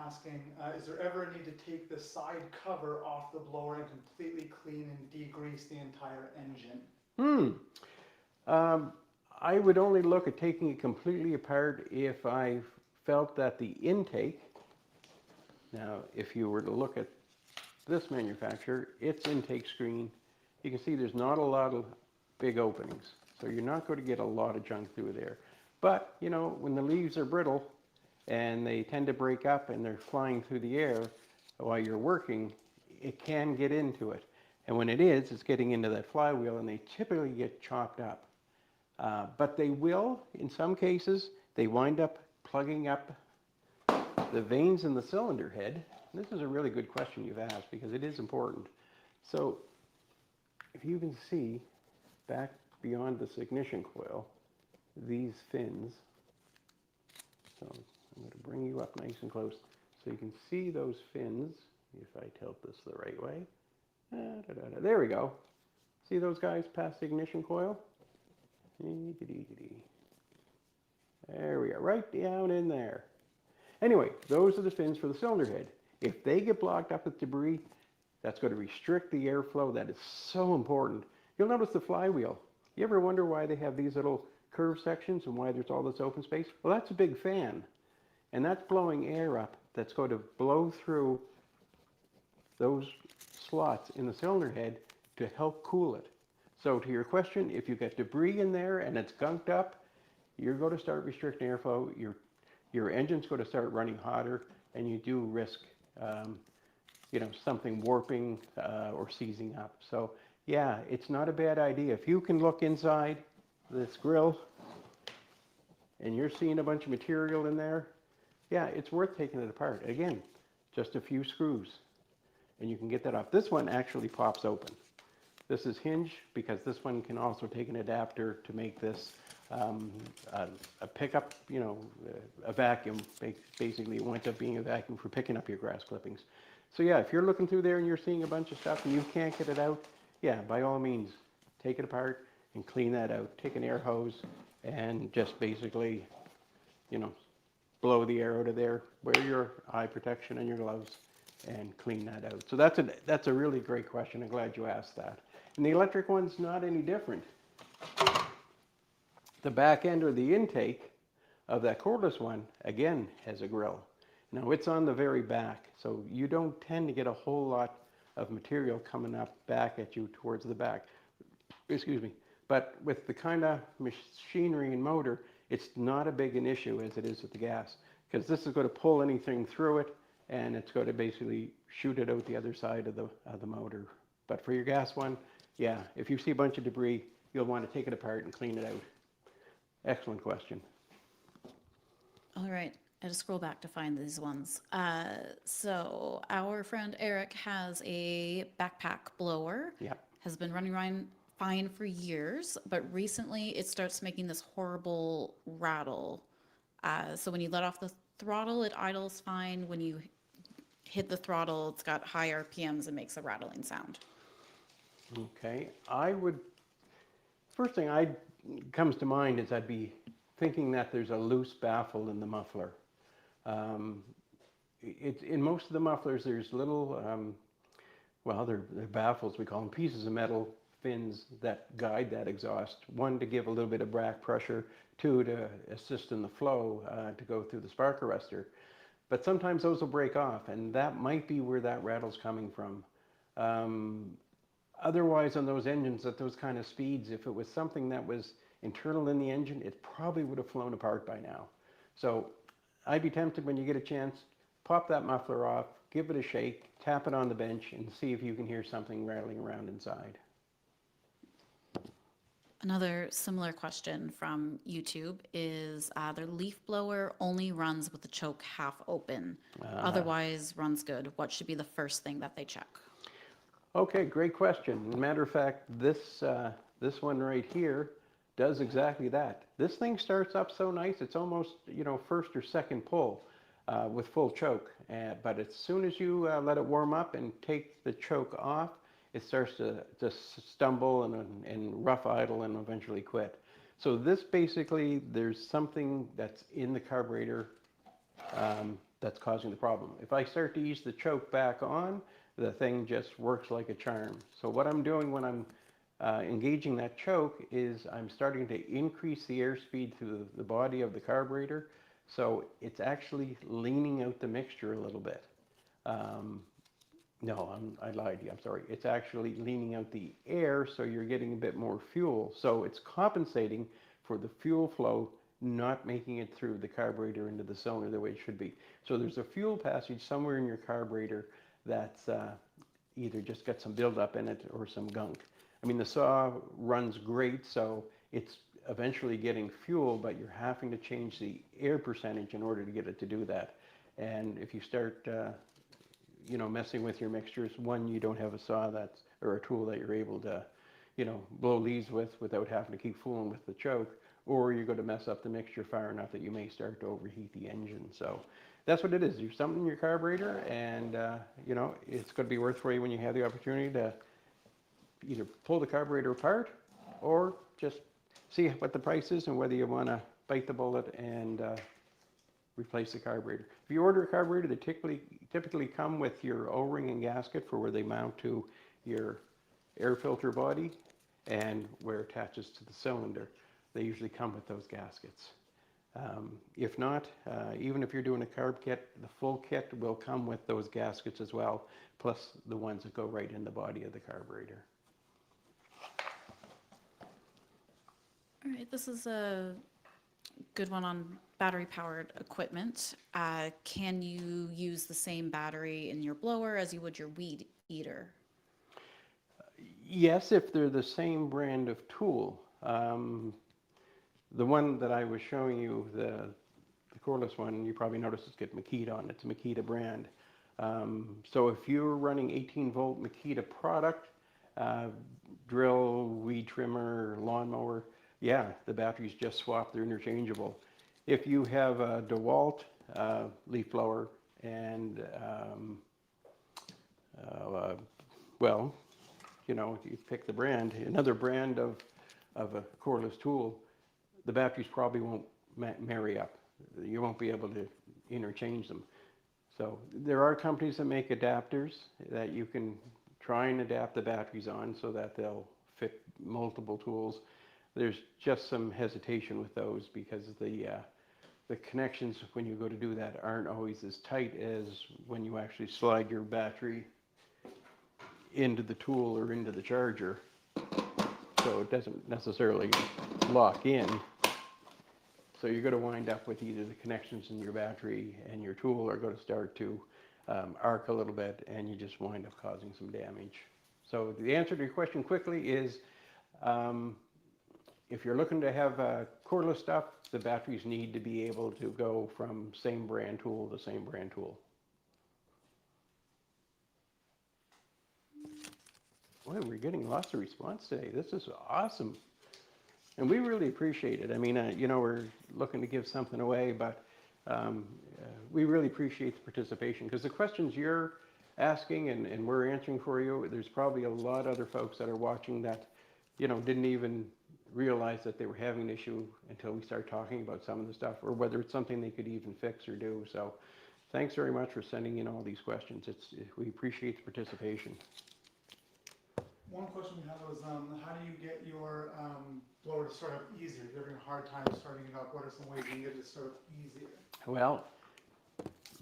asking, is there ever a need to take the side cover off the blower and completely clean and degrease the entire engine? I would only look at taking it completely apart if I felt that the intake, now if you were to look at this manufacturer, its intake screen, you can see there's not a lot of big openings. So you're not going to get a lot of junk through there. But, you know, when the leaves are brittle and they tend to break up and they're flying through the air while you're working, it can get into it. And when it is, it's getting into that flywheel and they typically get chopped up. But they will, in some cases, they wind up plugging up the veins in the cylinder head. This is a really good question you've asked because it is important. So if you can see back beyond this ignition coil, these fins, so I'm going to bring you up nice and close so you can see those fins, if I tilt this the right way. There we go. See those guys past the ignition coil? There we are, right down in there. Anyway, those are the fins for the cylinder head. If they get blocked up with debris, that's going to restrict the airflow. That is so important. You'll notice the flywheel. You ever wonder why they have these little curved sections and why there's all this open space? Well, that's a big fan. And that's blowing air up that's going to blow through those slots in the cylinder head to help cool it. So to your question, if you get debris in there and it's gunked up, you're going to start restricting airflow. Your engine's going to start running hotter, and you do risk, you know, something warping or seizing up. So yeah, it's not a bad idea. If you can look inside this grill and you're seeing a bunch of material in there, yeah, it's worth taking it apart. Again, just a few screws and you can get that off. This one actually pops open. This is hinge because this one can also take an adapter to make this a pickup, you know, a vacuum. Basically, it winds up being a vacuum for picking up your grass clippings. So yeah, if you're looking through there and you're seeing a bunch of stuff and you can't get it out, yeah, by all means, take it apart and clean that out. Take an air hose and just basically, you know, blow the air out of there. Wear your eye protection and your gloves and clean that out. So that's a really great question. I'm glad you asked that. And the electric one's not any different. The back end or the intake of that cordless one, again, has a grill. Now it's on the very back, so you don't tend to get a whole lot of material coming up back at you towards the back. Excuse me. But with the kind of machinery and motor, it's not a big an issue as it is with the gas, because this is going to pull anything through it, and it's going to basically shoot it out the other side of the motor. But for your gas one, yeah, if you see a bunch of debris, you'll want to take it apart and clean it out. Excellent question. All right, I had to scroll back to find these ones. So our friend Eric has a backpack blower. Yeah. Has been running around fine for years, but recently it starts making this horrible rattle. So when you let off the throttle, it idles fine. When you hit the throttle, it's got high RPMs and makes a rattling sound. Okay, first thing comes to mind is I'd be thinking that there's a loose baffle in the muffler. In most of the mufflers, there's little, they're baffles, we call them, pieces of metal fins that guide that exhaust. One, to give a little bit of back pressure. Two, to assist in the flow to go through the spark arrestor. But sometimes those will break off, and that might be where that rattle's coming from. Otherwise, on those engines at those kind of speeds, if it was something that was internal in the engine, it probably would have flown apart by now. So I'd be tempted, when you get a chance, pop that muffler off, give it a shake, tap it on the bench, and see if you can hear something rattling around inside. Another similar question from YouTube is their leaf blower only runs with the choke half open. Otherwise runs good. What should be the first thing that they check? Okay, great question. Matter of fact, this one right here does exactly that. This thing starts up so nice, it's almost, first or second pull with full choke. But as soon as you let it warm up and take the choke off, it starts to stumble and rough idle and eventually quit. So this basically, there's something that's in the carburetor that's causing the problem. If I start to ease the choke back on, the thing just works like a charm. So what I'm doing when I'm engaging that choke is I'm starting to increase the airspeed through the body of the carburetor. So it's actually leaning out the mixture a little bit. No, I lied to you, I'm sorry. It's actually leaning out the air, so you're getting a bit more fuel. So it's compensating for the fuel flow not making it through the carburetor into the cylinder the way it should be. So there's a fuel passage somewhere in your carburetor that's either just got some buildup in it or some gunk. I mean, the saw runs great, so it's eventually getting fuel, but you're having to change the air percentage in order to get it to do that. And if you start messing with your mixtures, one, you don't have a saw or a tool that you're able to, blow leaves without having to keep fooling with the choke, or you're going to mess up the mixture far enough that you may start to overheat the engine. So that's what it is. There's something in your carburetor, and it's going to be worth for you when you have the opportunity to either pull the carburetor apart or just see what the price is and whether you want to bite the bullet and replace the carburetor. If you order a carburetor, they typically come with your O-ring and gasket for where they mount to your air filter body and where it attaches to the cylinder. They usually come with those gaskets. If not, even if you're doing a carb kit, the full kit will come with those gaskets as well, plus the ones that go right in the body of the carburetor. All right, this is a good one on battery-powered equipment. Can you use the same battery in your blower as you would your weed eater? Yes, if they're the same brand of tool. The one that I was showing you, the cordless one, you probably noticed it's got Makita on it. It's a Makita brand. So if you're running 18-volt Makita product, drill, weed trimmer, lawnmower, yeah, the batteries just swap. They're interchangeable. If you have a DeWalt leaf blower and, you pick the brand, another brand of a cordless tool, the batteries probably won't marry up. You won't be able to interchange them. So there are companies that make adapters that you can try and adapt the batteries on so that they'll fit multiple tools. There's just some hesitation with those because the connections when you go to do that aren't always as tight as when you actually slide your battery into the tool or into the charger. so it doesn't necessarily lock in. So you're going to wind up with either the connections in your battery and your tool are going to start to arc a little bit, and you just wind up causing some damage. So the answer to your question quickly is, if you're looking to have cordless stuff, the batteries need to be able to go from same brand tool to same brand tool. Boy, we're getting lots of response today. This is awesome. And we really appreciate it. I mean, we're looking to give something away, but we really appreciate the participation, because the questions you're asking and we're answering for you, there's probably a lot of other folks that are watching that, didn't even realize that they were having an issue until we start talking about some of the stuff, or whether it's something they could even fix or do. So thanks very much for sending in all these questions. We appreciate the participation. One question we had was, how do you get your blower to start up easier? You're having a hard time starting it up. What are some ways you can get it to start up easier? Well,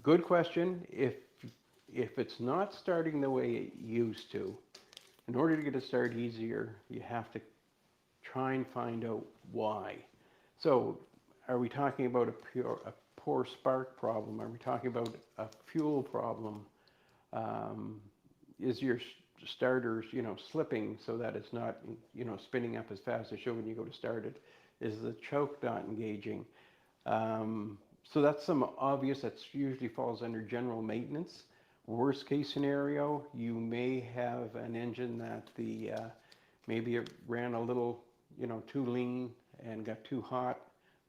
good question. If it's not starting the way it used to, in order to get it started easier, you have to try and find out why. So are we talking about a poor spark problem? Are we talking about a fuel problem? Is your starters, slipping so that it's not, spinning up as fast as it should when you go to start it? Is the choke not engaging? So that's some obvious, that usually falls under general maintenance. Worst case scenario, you may have an engine that maybe it ran a little, too lean and got too hot,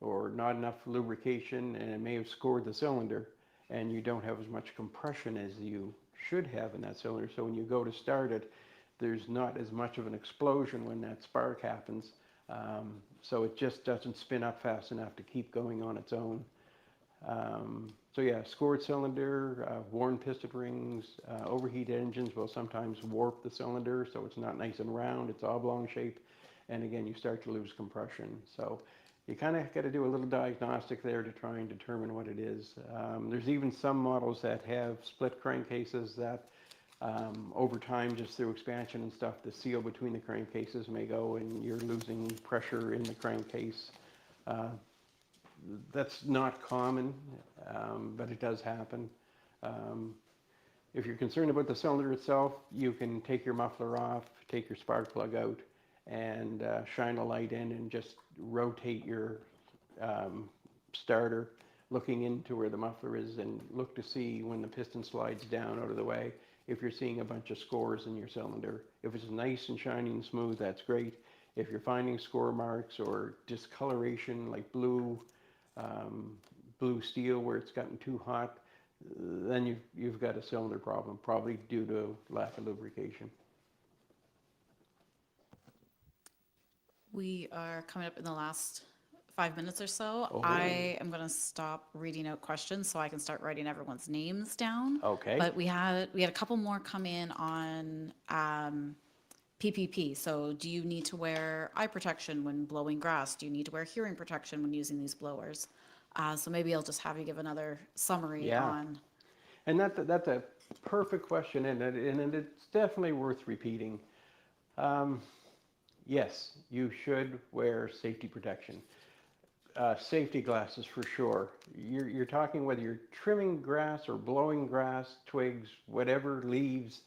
or not enough lubrication, and it may have scored the cylinder, and you don't have as much compression as you should have in that cylinder. So when you go to start it, there's not as much of an explosion when that spark happens. So it just doesn't spin up fast enough to keep going on its own. So yeah, scored cylinder, worn piston rings, overheated engines will sometimes warp the cylinder, so it's not nice and round, it's oblong shape, and again, you start to lose compression. So you kind of got to do a little diagnostic there to try and determine what it is. There's even some models that have split crankcases that over time, just through expansion and stuff, the seal between the crankcases may go and you're losing pressure in the crankcase. That's not common, but it does happen. If you're concerned about the cylinder itself, you can take your muffler off, take your spark plug out, and shine a light in and just rotate your starter, looking into where the muffler is, and look to see when the piston slides down out of the way, if you're seeing a bunch of scores in your cylinder. If it's nice and shiny and smooth, that's great. If you're finding score marks or discoloration like blue steel where it's gotten too hot, then you've got a cylinder problem, probably due to lack of lubrication. We are coming up in the last 5 minutes or so. Oh. I am going to stop reading out questions so I can start writing everyone's names down. Okay. But we had a couple more come in on PPP. So do you need to wear eye protection when blowing grass? Do you need to wear hearing protection when using these blowers? So maybe I'll just have you give another summary on. And that's a perfect question, and it's definitely worth repeating. Yes, you should wear safety protection. Safety glasses for sure. You're talking whether you're trimming grass or blowing grass, twigs, whatever, leaves,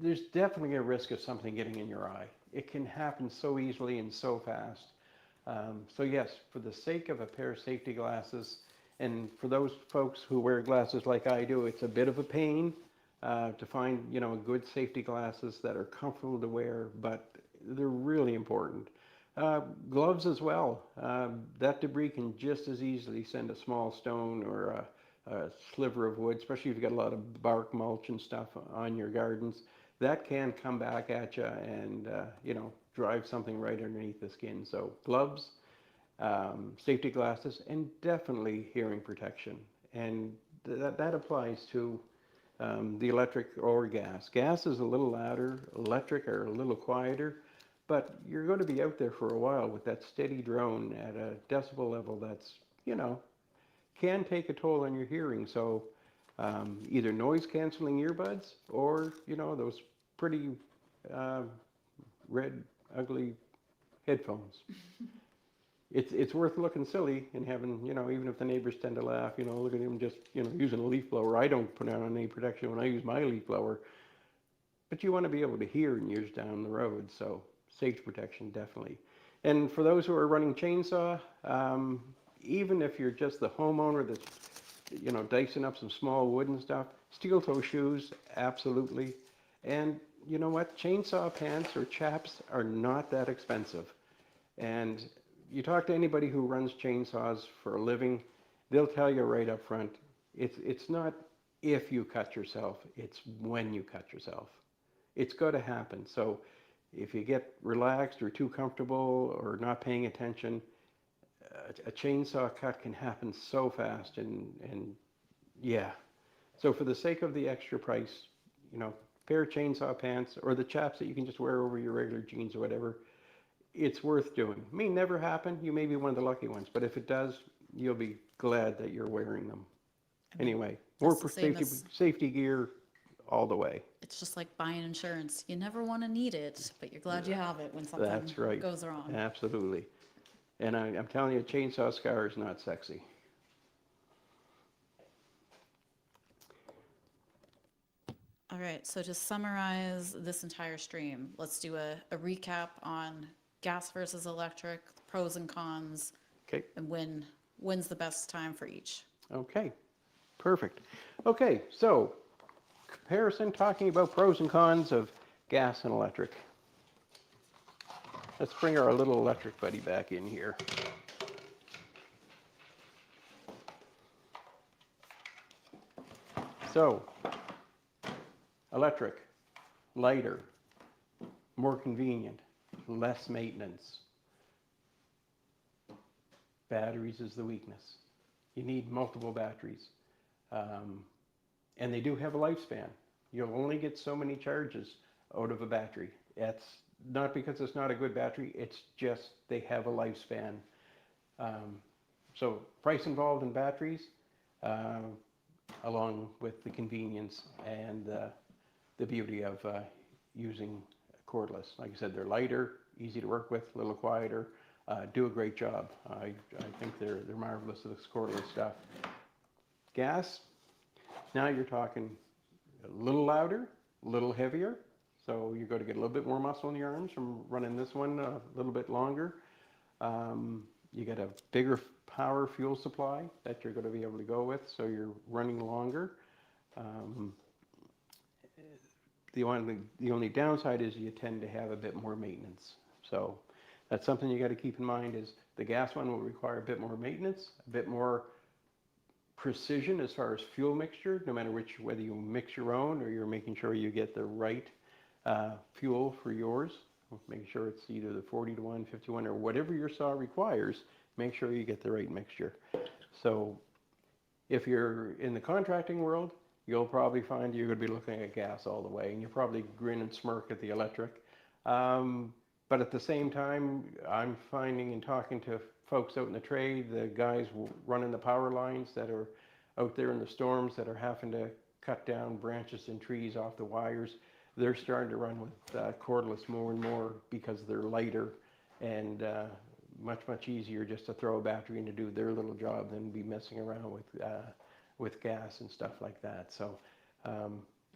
there's definitely a risk of something getting in your eye. It can happen so easily and so fast. So yes, for the sake of a pair of safety glasses, and for those folks who wear glasses like I do, it's a bit of a pain to find, good safety glasses that are comfortable to wear, but they're really important. Gloves as well. That debris can just as easily send a small stone or a sliver of wood, especially if you've got a lot of bark mulch and stuff on your gardens. That can come back at you and, drive something right underneath the skin. So gloves, safety glasses, and definitely hearing protection. And that applies to the electric or gas. Gas is a little louder, electric are a little quieter, but you're going to be out there for a while with that steady drone at a decibel level that's, can take a toll on your hearing. So either noise canceling earbuds or, those pretty red ugly headphones. It's worth looking silly and having, you know, even if the neighbors tend to laugh, you know, look at him just, you know, using a leaf blower. I don't put on any protection when I use my leaf blower, but you want to be able to hear in years down the road, so safety protection definitely. And for those who are running chainsaw, even if you're just the homeowner that's, you know, dicing up some small wood and stuff, steel toe shoes, absolutely. And you know what? Chainsaw pants or chaps are not that expensive. And you talk to anybody who runs chainsaws for a living, they'll tell you right up front, it's not if you cut yourself, it's when you cut yourself. It's got to happen. So if you get relaxed or too comfortable or not paying attention, a chainsaw cut can happen so fast, and yeah. So for the sake of the extra price, you know, pair of chainsaw pants or the chaps that you can just wear over your regular jeans or whatever, it's worth doing. It may never happen. You may be one of the lucky ones, but if it does, you'll be glad that you're wearing them. Anyway, more That's the same as- safety gear all the way. It's just like buying insurance. You never want to need it, but you're glad you have it when something That's right. goes wrong. Absolutely. And I'm telling you, a chainsaw scar is not sexy. All right, so to summarize this entire stream, let's do a recap on gas versus electric, pros and cons, Okay. and when's the best time for each. Okay. Perfect. Okay, so comparison, talking about pros and cons of gas and electric. Let's bring our little electric buddy back in here. So, electric, lighter, more convenient, less maintenance. Batteries is the weakness. You need multiple batteries. And they do have a lifespan. You'll only get so many charges out of a battery. It's not because it's not a good battery, it's just they have a lifespan. So price involved in batteries, along with the convenience and the beauty of using cordless. Like I said, they're lighter, easy to work with, a little quieter, do a great job. I think they're marvelous with this cordless stuff. Gas, now you're talking a little louder, a little heavier. So you've got to get a little bit more muscle in your arms from running this one a little bit longer. You get a bigger power fuel supply that you're going to be able to go with, so you're running longer. The only downside is you tend to have a bit more maintenance. So that's something you got to keep in mind, is the gas one will require a bit more maintenance, a bit more precision as far as fuel mixture, no matter whether you mix your own or you're making sure you get the right fuel for yours. Make sure it's either the 40-1, 51, or whatever your saw requires. Make sure you get the right mixture. So if you're in the contracting world, you'll probably find you're going to be looking at gas all the way, and you'll probably grin and smirk at the electric. But at the same time, I'm finding in talking to folks out in the trade, the guys running the power lines that are out there in the storms that are having to cut down branches and trees off the wires, they're starting to run with cordless more and more because they're lighter and much easier just to throw a battery in to do their little job than be messing around with gas and stuff like that. So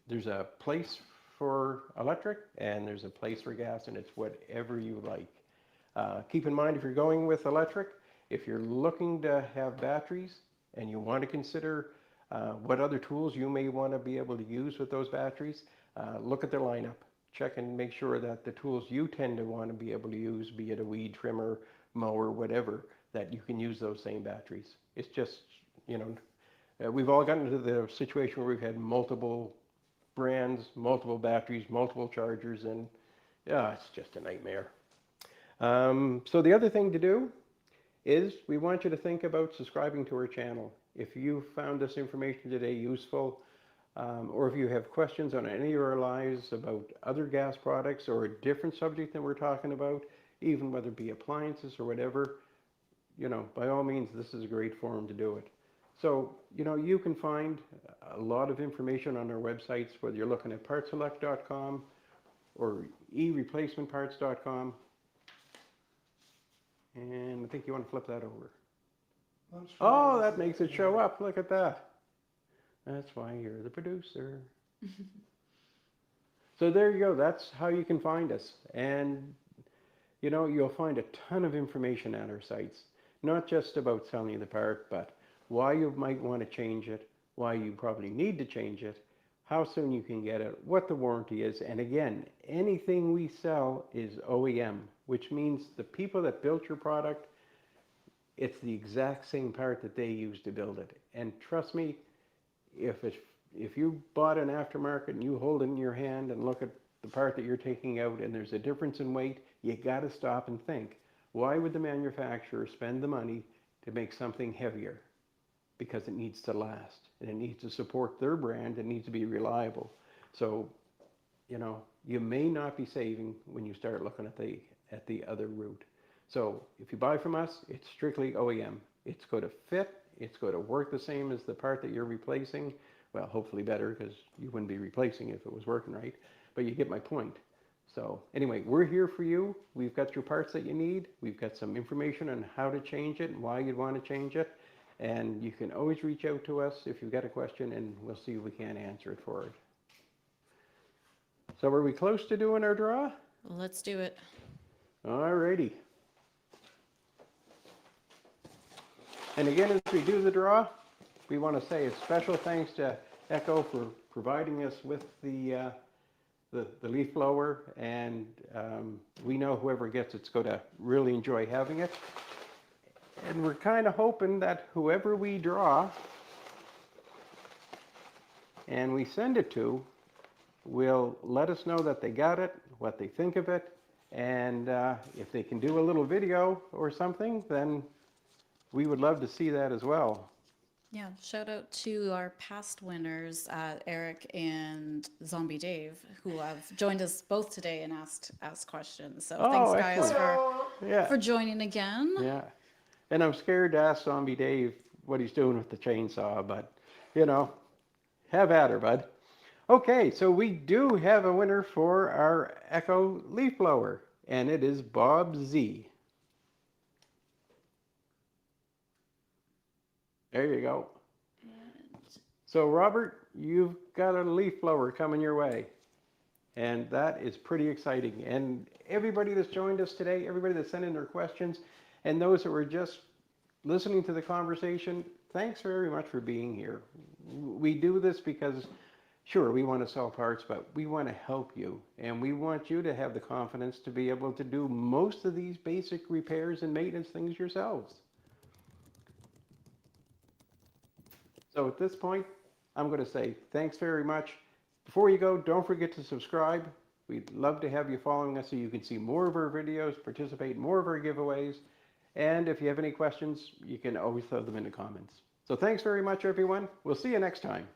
there's a place for electric and there's a place for gas, and it's whatever you like. Keep in mind, if you're going with electric, if you're looking to have batteries and you want to consider what other tools you may want to be able to use with those batteries, look at their lineup. Check and make sure that the tools you tend to want to be able to use, be it a weed trimmer, mower, whatever, that you can use those same batteries. It's just, you know, we've all gotten into the situation where we've had multiple brands, multiple batteries, multiple chargers, and yeah, it's just a nightmare. So the other thing to do is we want you to think about subscribing to our channel. If you found this information today useful, or if you have questions on any of our lives about other gas products or a different subject than we're talking about, even whether it be appliances or whatever, you know, by all means, this is a great forum to do it. So, you know, you can find a lot of information on our websites, whether you're looking at partselect.com or ereplacementparts.com. And I think you want to flip that over. I'm sure Oh, this that is makes it show up. Look at that. That's why you're the producer. So there you go. That's how you can find us. And, you know, you'll find a ton of information at our sites. Not just about selling you the part, but why you might want to change it, why you probably need to change it, how soon you can get it, what the warranty is. And again, anything we sell is OEM, which means the people that built your product, it's the exact same part that they used to build it. And trust me, if you bought an aftermarket and you hold it in your hand and look at the part that you're taking out and there's a difference in weight, you got to stop and think, why would the manufacturer spend the money to make something heavier? Because it needs to last and it needs to support their brand. It needs to be reliable. So, you know, you may not be saving when you start looking at the other route. So if you buy from us, it's strictly OEM. It's going to fit. It's going to work the same as the part that you're replacing. Well, hopefully better, because you wouldn't be replacing it if it was working right. But you get my point. So anyway, we're here for you. We've got your parts that you need. We've got some information on how to change it and why you'd want to change it. And you can always reach out to us if you've got a question, and we'll see if we can answer it for it. So are we close to doing our draw? Let's do it. All righty. And again, as we do the draw, we want to say a special thanks to Echo for providing us with the leaf blower, and we know whoever gets it's going to really enjoy having it. And we're kind of hoping that whoever we draw and we send it to will let us know that they got it, what they think of it, and if they can do a little video or something, then we would love to see that as well. Yeah, shout out to our past winners, Eric and Zombie Dave, who have joined us both today and asked questions. So thanks, guys, for joining again. Yeah, and I'm scared to ask Zombie Dave what he's doing with the chainsaw, but, you know, have at her, bud. Okay, so we do have a winner for our Echo leaf blower, and it is Bob Z. There you go. So Robert, you've got a leaf blower coming your way, and that is pretty exciting. And everybody that's joined us today, everybody that sent in their questions, and those that were just listening to the conversation, thanks very much for being here. We do this because, sure, we want to sell parts, but we want to help you, and we want you to have the confidence to be able to do most of these basic repairs and maintenance things yourselves. So at this point, I'm going to say thanks very much. Before you go, don't forget to subscribe. We'd love to have you following us so you can see more of our videos, participate in more of our giveaways. And if you have any questions, you can always throw them in the comments. So thanks very much, everyone. We'll see you next time.